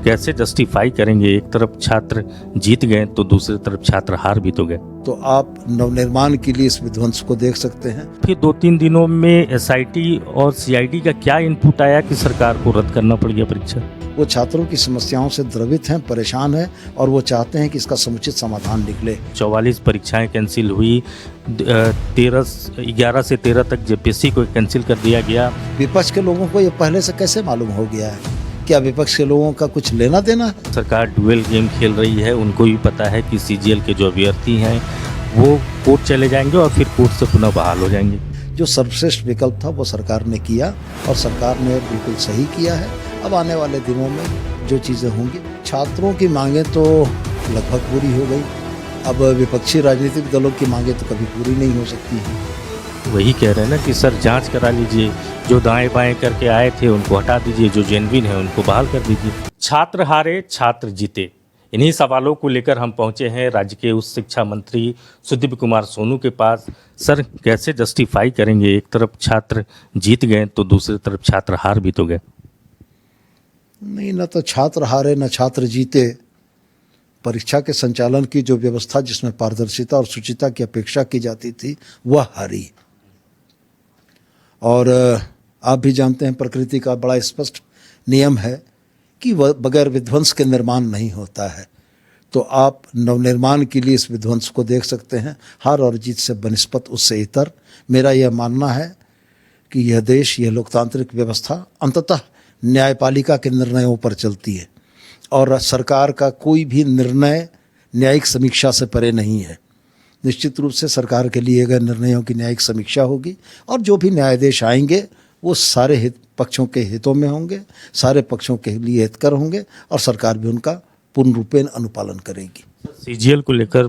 कैसे जस्टिफाई करेंगे? एक तरफ छात्र जीत गए तो दूसरी तरफ छात्र हार भी तो गए। तो आप नवनिर्माण के लिए इस विध्वंस को देख सकते हैं। फिर 2-3 दिनों में एसआईटी और सीआईडी का क्या इनपुट आया कि सरकार को रद्द करना पड़ गया परीक्षा? वो छात्रों की समस्याओं से द्रवित हैं, परेशान हैं और वो चाहते हैं कि इसका समुचित समाधान निकले। 44 परीक्षाएं कैंसिल हुई, 11 से 13 तक जेपीएससी को कैंसिल कर दिया गया। विपक्ष के लोगों को ये पहले से कैसे मालूम हो गया है? क्या विपक्ष के लोगों का कुछ लेना देना है? सरकार डुअल गेम खेल रही है। उनको भी पता है कि सीजीएल के जो अभ्यर्थी हैं वो कोर्ट चले जाएंगे और फिर कोर्ट से पुनः बहाल हो जाएंगे। जो सर्वश्रेष्ठ विकल्प था वो सरकार ने किया और सरकार ने बिल्कुल सही किया है। अब आने वाले दिनों में जो चीज़ें होंगी, छात्रों की मांगें तो लगभग पूरी हो गई। अब विपक्षी राजनीतिक दलों की मांगें तो कभी पूरी नहीं हो सकती हैं। वही कह रहे हैं ना कि सर जांच करा लीजिए, जो दाएं बाएं करके आए थे उनको हटा दीजिए, जो जेन्युइन है उनको बहाल कर दीजिए। छात्र हारे छात्र जीते, इन्हीं सवालों को लेकर हम पहुंचे हैं राज्य के उच्च शिक्षा मंत्री सुदीप कुमार सोनू के पास। सर कैसे जस्टिफाई करेंगे? एक तरफ छात्र जीत गए तो दूसरी तरफ छात्र हार भी तो गए। नहीं, न तो छात्र हारे न छात्र जीते। परीक्षा के संचालन की जो व्यवस्था जिसमें पारदर्शिता और शुचिता की अपेक्षा की जाती थी वह हारी। और आप भी जानते हैं प्रकृति का बड़ा स्पष्ट नियम है कि वह बगैर विध्वंस के निर्माण नहीं होता है। तो आप नवनिर्माण के लिए इस विध्वंस को देख सकते हैं। हार और जीत से बनिस्पत उससे इतर मेरा यह मानना है कि यह देश, यह लोकतांत्रिक व्यवस्था अंततः न्यायपालिका के निर्णयों पर चलती है और सरकार का कोई भी निर्णय न्यायिक समीक्षा से परे नहीं है। निश्चित रूप से सरकार के लिए गए निर्णयों की न्यायिक समीक्षा होगी और जो भी न्यायाधीश आएंगे वो सारे पक्षों के हितों में होंगे, सारे पक्षों के लिए हितकर होंगे और सरकार भी उनका पूर्ण रूपेण अनुपालन करेगी। सीजीएल को लेकर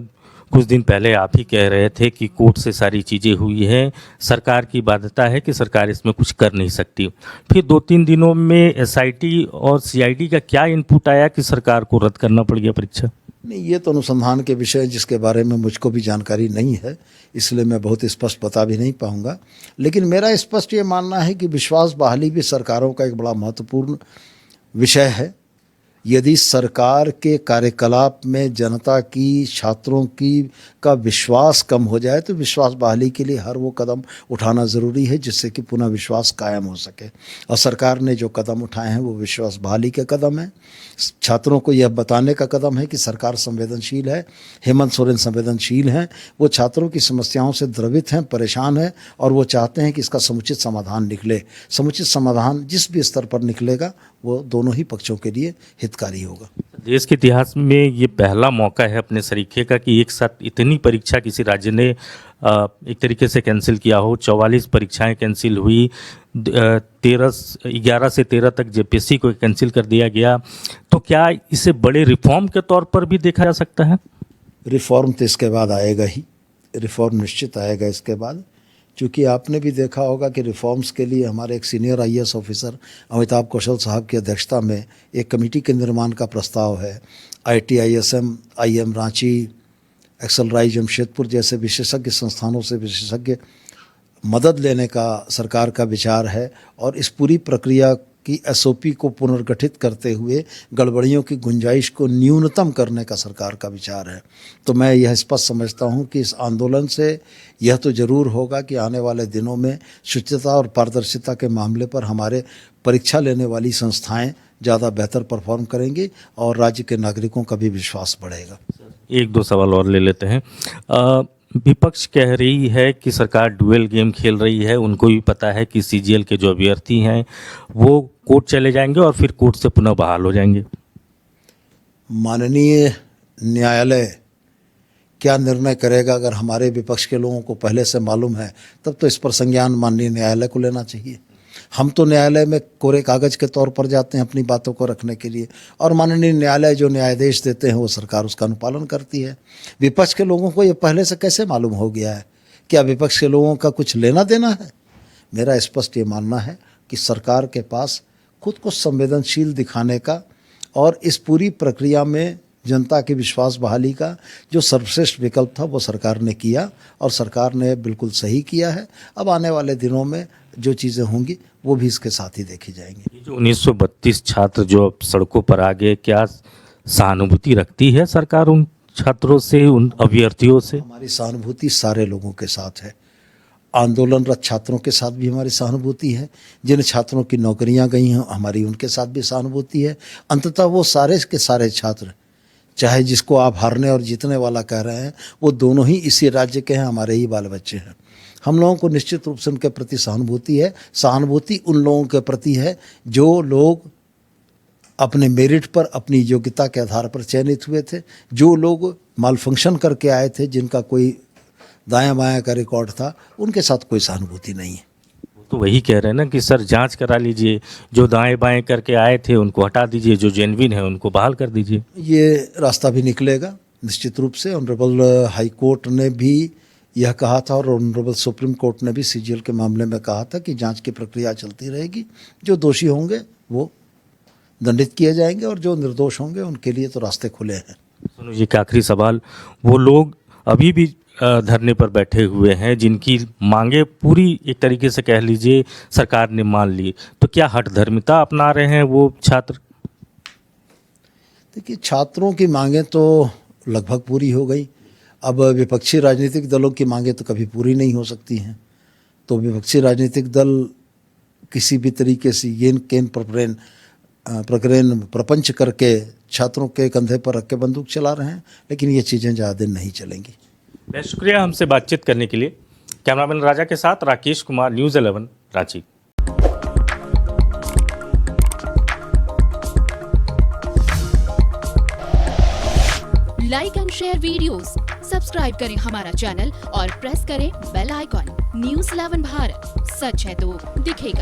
कुछ दिन पहले आप ही कह रहे थे कि कोर्ट से सारी चीज़ें हुई हैं, सरकार की बाध्यता है कि सरकार इसमें कुछ कर नहीं सकती। फिर 2-3 दिनों में एसआईटी और सीआईडी का क्या इनपुट आया कि सरकार को रद्द करना पड़ गया परीक्षा? नहीं, ये तो अनुसंधान के विषय जिसके बारे में मुझको भी जानकारी नहीं है, इसलिए मैं बहुत स्पष्ट बता भी नहीं पाऊंगा। लेकिन मेरा स्पष्ट ये मानना है कि विश्वास बहाली भी सरकारों का एक बड़ा महत्वपूर्ण विषय है। यदि सरकार के कार्यकलाप में जनता की, छात्रों की का विश्वास कम हो जाए तो विश्वास बहाली के लिए हर वो कदम उठाना ज़रूरी है जिससे कि पुनः विश्वास कायम हो सके। और सरकार ने जो कदम उठाए हैं वो विश्वास बहाली के कदम हैं। छात्रों को यह बताने का कदम है कि सरकार संवेदनशील है, हेमंत सोरेन संवेदनशील हैं। वो छात्रों की समस्याओं से द्रवित हैं, परेशान हैं और वो चाहते हैं कि इसका समुचित समाधान निकले। समुचित समाधान जिस भी स्तर पर निकलेगा वो दोनों ही पक्षों के लिए हितकारी होगा। देश के इतिहास में ये पहला मौका है अपने सरीखे का कि एक साथ इतनी परीक्षा किसी राज्य ने एक तरीके से कैंसिल किया हो। 44 परीक्षाएं कैंसिल हुई, 11 से 13 तक जेपीएससी को कैंसिल कर दिया गया। तो क्या इसे बड़े रिफॉर्म के तौर पर भी देखा जा सकता है? रिफॉर्म तो इसके बाद आएगा ही, रिफॉर्म निश्चित आएगा इसके बाद। क्योंकि आपने भी देखा होगा कि रिफॉर्म्स के लिए हमारे एक सीनियर आईएएस ऑफिसर अमिताभ कौशल साहब की अध्यक्षता में एक कमेटी के निर्माण का प्रस्ताव है। IITISM, IIM रांची, एक्सलराई जमशेदपुर जैसे विशेषज्ञ संस्थानों से विशेषज्ञ मदद लेने का सरकार का विचार है और इस पूरी प्रक्रिया की SOP को पुनर्गठित करते हुए गड़बड़ियों की गुंजाइश को न्यूनतम करने का सरकार का विचार है। तो मैं यह स्पष्ट समझता हूं कि इस आंदोलन से यह तो ज़रूर होगा कि आने वाले दिनों में शुचिता और पारदर्शिता के मामले पर हमारे परीक्षा लेने वाली संस्थाएं ज़्यादा बेहतर परफॉर्म करेंगी और राज्य के नागरिकों का भी विश्वास बढ़ेगा। 1-2 सवाल और ले लेते हैं। विपक्ष कह रही है कि सरकार डुअल गेम खेल रही है। उनको भी पता है कि सीजीएल के जो अभ्यर्थी हैं वो कोर्ट चले जाएंगे और फिर कोर्ट से पुनः बहाल हो जाएंगे। माननीय न्यायालय क्या निर्णय करेगा अगर हमारे विपक्ष के लोगों को पहले से मालूम है, तब तो इस पर संज्ञान माननीय न्यायालय को लेना चाहिए। हम तो न्यायालय में कोरे कागज़ के तौर पर जाते हैं अपनी बातों को रखने के लिए और माननीय न्यायालय जो न्यायाधीश देते हैं वो सरकार उसका अनुपालन करती है। विपक्ष के लोगों को ये पहले से कैसे मालूम हो गया है? क्या विपक्ष के लोगों का कुछ लेना देना है? मेरा स्पष्ट ये मानना है कि सरकार के पास खुद को संवेदनशील दिखाने का और इस पूरी प्रक्रिया में जनता की विश्वास बहाली का जो सर्वश्रेष्ठ विकल्प था वो सरकार ने किया और सरकार ने बिल्कुल सही किया है। अब आने वाले दिनों में जो चीज़ें होंगी वो भी इसके साथ ही देखी जाएंगी। ये जो 1932 छात्र जो अब सड़कों पर आ गए, क्या सहानुभूति रखती है सरकार उन छात्रों से, उन अभ्यर्थियों से? हमारी सहानुभूति सारे लोगों के साथ है। आंदोलनरत छात्रों के साथ भी हमारी सहानुभूति है, जिन छात्रों की नौकरियां गई हैं हमारी उनके साथ भी सहानुभूति है। अंततः वो सारे के सारे छात्र, चाहे जिसको आप हारने और जीतने वाला कह रहे हैं, वो दोनों ही इसी राज्य के हैं, हमारे ही बाल बच्चे हैं। हम लोगों को निश्चित रूप से उनके प्रति सहानुभूति है। सहानुभूति उन लोगों के प्रति है जो लोग अपने मेरिट पर, अपनी योग्यता के आधार पर चयनित हुए थे, जो लोग माल फंक्शन करके आए थे, जिनका कोई दायां बायां का रिकॉर्ड था, उनके साथ कोई सहानुभूति नहीं है। तो वही कह रहे हैं ना कि सर जांच करा लीजिए, जो दाएं बाएं करके आए थे उनको हटा दीजिए, जो जेन्युइन है उनको बहाल कर दीजिए। ये रास्ता भी निकलेगा निश्चित रूप से। ऑनरेबल हाई कोर्ट ने भी यह कहा था और ऑनरेबल सुप्रीम कोर्ट ने भी सीजीएल के मामले में कहा था कि जांच की प्रक्रिया चलती रहेगी। जो दोषी होंगे वो दंडित किए जाएंगे और जो निर्दोष होंगे उनके लिए तो रास्ते खुले हैं। सोनू जी, का आखिरी सवाल, वो लोग अभी भी धरने पर बैठे हुए हैं जिनकी मांगे पूरी एक तरीके से कह लीजिए सरकार ने मान ली, तो क्या हठधर्मिता अपना रहे हैं वो छात्र? देखिए, छात्रों की मांगें तो लगभग पूरी हो गई। अब विपक्षी राजनीतिक दलों की मांगें तो कभी पूरी नहीं हो सकती हैं। तो विपक्षी राजनीतिक दल किसी भी तरीके से येन केन प्रपंच करके छात्रों के कंधे पर रख के बंदूक चला रहे हैं, लेकिन ये चीज़ें ज़्यादा दिन नहीं चलेंगी। बहुत शुक्रिया हमसे बातचीत करने के लिए। कैमरामैन राजा के साथ Rakesh Kumar, news 11 Ranchi. Like and share videos, subscribe करें हमारा चैनल और प्रेस करें बेल आइकॉन। न्यूज़ 11 भारत, सच है तो दिखेगा।